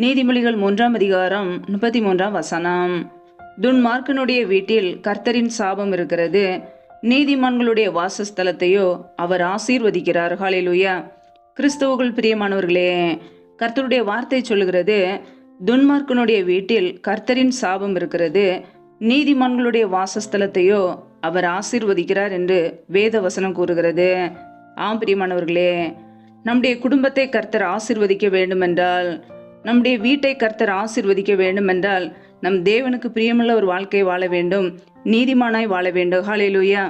நீதிமொழிகள் 3ஆம் அதிகாரம் 33ஆம் வசனம். துன்மார்க்கனுடைய வீட்டில் கர்த்தரின் சாபம் இருக்கிறது, நீதிமான்களுடைய வாசஸ்தலத்தையோ அவர் ஆசீர்வதிக்கிறார். ஹல்லேலூயா. கிறிஸ்துவுக்குள் பிரியமானவர்களே, கர்த்தருடைய வார்த்தை சொல்லுகிறது, துன்மார்க்கனுடைய வீட்டில் கர்த்தரின் சாபம் இருக்கிறது, நீதிமான்களுடைய வாசஸ்தலத்தையோ அவர் ஆசீர்வதிக்கிறார் என்று வேத வசனம் கூறுகிறது. ஆம் பிரியமானவர்களே, நம்முடைய குடும்பத்தை கர்த்தர் ஆசீர்வதிக்க வேண்டுமென்றால், நம்முடைய வீட்டை கர்த்தர் ஆசீர்வதிக்க வேண்டுமென்றால், நம் தேவனுக்கு பிரியமுள்ள ஒரு வாழ்க்கை வாழ வேண்டும், நீதிமானாய் வாழ வேண்டும். ஹல்லேலூயா.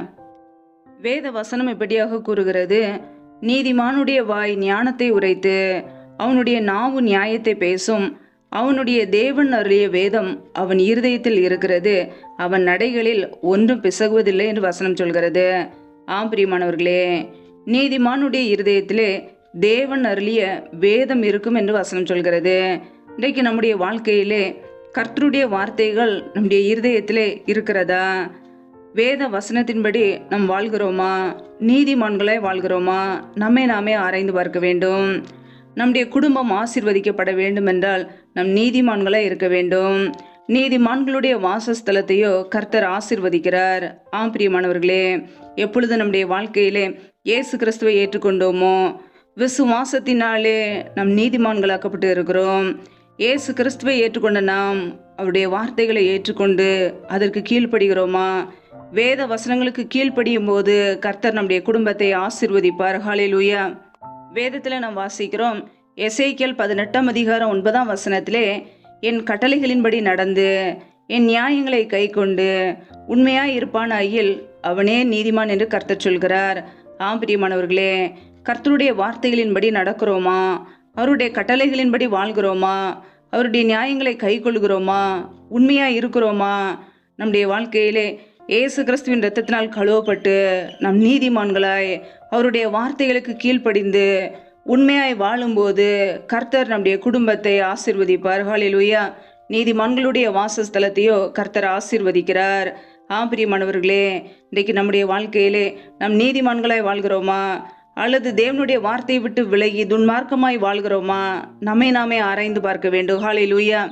வேத வசனம் இப்படியாக கூறுகிறது, நீதிமானுடைய வாய் ஞானத்தை உரைத்து அவனுடைய நாவு நியாயத்தை பேசும், அவனுடைய தேவன் அருளிய வேதம் அவன் இருதயத்தில் இருக்கிறது, அவன் நடைகளில் ஒன்றும் பிசகுவதில்லை என்று வசனம் சொல்கிறது. ஆம் பிரியமானவர்களே, நீதிமானுடைய இருதயத்திலே தேவன் அருளிய வேதம் இருக்கும் என்று வசனம் சொல்கிறது. இன்றைக்கு நம்முடைய வாழ்க்கையிலே கர்த்தருடைய வார்த்தைகள் நம்முடைய இருதயத்திலே இருக்கிறதா? வேத வசனத்தின்படி நாம் வாழ்கிறோமா? நீதிமான்களாய் வாழ்கிறோமா? நம்மை நாமே ஆராய்ந்து பார்க்க வேண்டும். நம்முடைய குடும்பம் ஆசீர்வதிக்கப்பட வேண்டும் என்றால் நம் நீதிமான்களாய் இருக்க வேண்டும். நீதிமான்களுடைய வாசஸ்தலத்தையோ கர்த்தர் ஆசீர்வதிக்கிறார். ஆம் பிரியமானவர்களே, எப்பொழுது நம்முடைய வாழ்க்கையிலே இயேசு கிறிஸ்துவை ஏற்றுக்கொண்டோமோ, விசுவாசத்தினாலே நம் நீதிமான்களாக்கப்பட்டு இருக்கிறோம். இயேசு கிறிஸ்துவை ஏற்றுக்கொண்ட நாம் அவருடைய வார்த்தைகளை ஏற்றுக்கொண்டு அதற்கு கீழ்ப்படுகிறோமா? வேத வசனங்களுக்கு கீழ்ப்படியும் போது கர்த்தர் நம்முடைய குடும்பத்தை ஆசீர்வதிப்பார். ஹல்லேலூயா. வேதத்தில் நாம் வாசிக்கிறோம், எசேக்கியேல் 18ஆம் அதிகாரம் 9ஆம் வசனத்திலே, என் கட்டளைகளின்படி நடந்து என் நியாயங்களை கை கொண்டு உண்மையாய் இருப்பானாயில் அவனே நீதிமான் என்று கர்த்தர் சொல்கிறார். ஆம் பிரியமானவர்களே, கர்த்தருடைய வார்த்தைகளின்படி நடக்கிறோமா? அவருடைய கட்டளைகளின்படி வாழ்கிறோமா? அவருடைய நியாயங்களை கை கொள்கிறோமா? உண்மையாக இருக்கிறோமா? நம்முடைய வாழ்க்கையிலே இயேசு கிறிஸ்துவின் இரத்தத்தினால் கழுவப்பட்டு நம் நீதிமான்களாய் அவருடைய வார்த்தைகளுக்கு கீழ்ப்படிந்து உண்மையாய் வாழும்போது கர்த்தர் நம்முடைய குடும்பத்தை ஆசீர்வதிப்பார். ஹல்லேலூயா. நீதிமான்களுடைய வாசஸ்தலத்தையோ கர்த்தர் ஆசீர்வதிக்கிறார். ஆம் பிரியமானவர்களே, இன்றைக்கு நம்முடைய வாழ்க்கையிலே நம் நீதிமான்களாய் வாழ்கிறோமா, அல்லது தேவனுடைய வார்த்தையை விட்டு விலகி துன்மார்க்கமாய் வாழ்கிறோமா? நம்மை நாமே ஆராய்ந்து பார்க்க வேண்டும். ஹல்லேலூயா.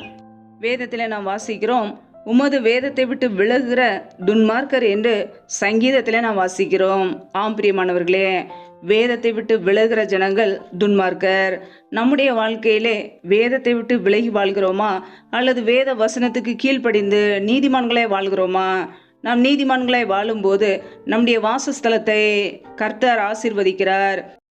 வேதத்தில் நாம் வாசிக்கிறோம், உமது வேதத்தை விட்டு விலகுகிற துன்மார்க்கர் என்று சங்கீதத்தில் நாம் வாசிக்கிறோம். ஆம் பிரியமானவர்களே, வேதத்தை விட்டு விலகுகிற ஜனங்கள் துன்மார்க்கர். நம்முடைய வாழ்க்கையிலே வேதத்தை விட்டு விலகி வாழ்கிறோமா, அல்லது வேத வசனத்துக்கு கீழ்ப்படிந்து நீதிமான்களை வாழ்கிறோமா? நாம் நீதிமான்களை வாழும்போது நம்முடைய வாசஸ்தலத்தை கர்த்தர் ஆசீர்வதிக்கிறார்.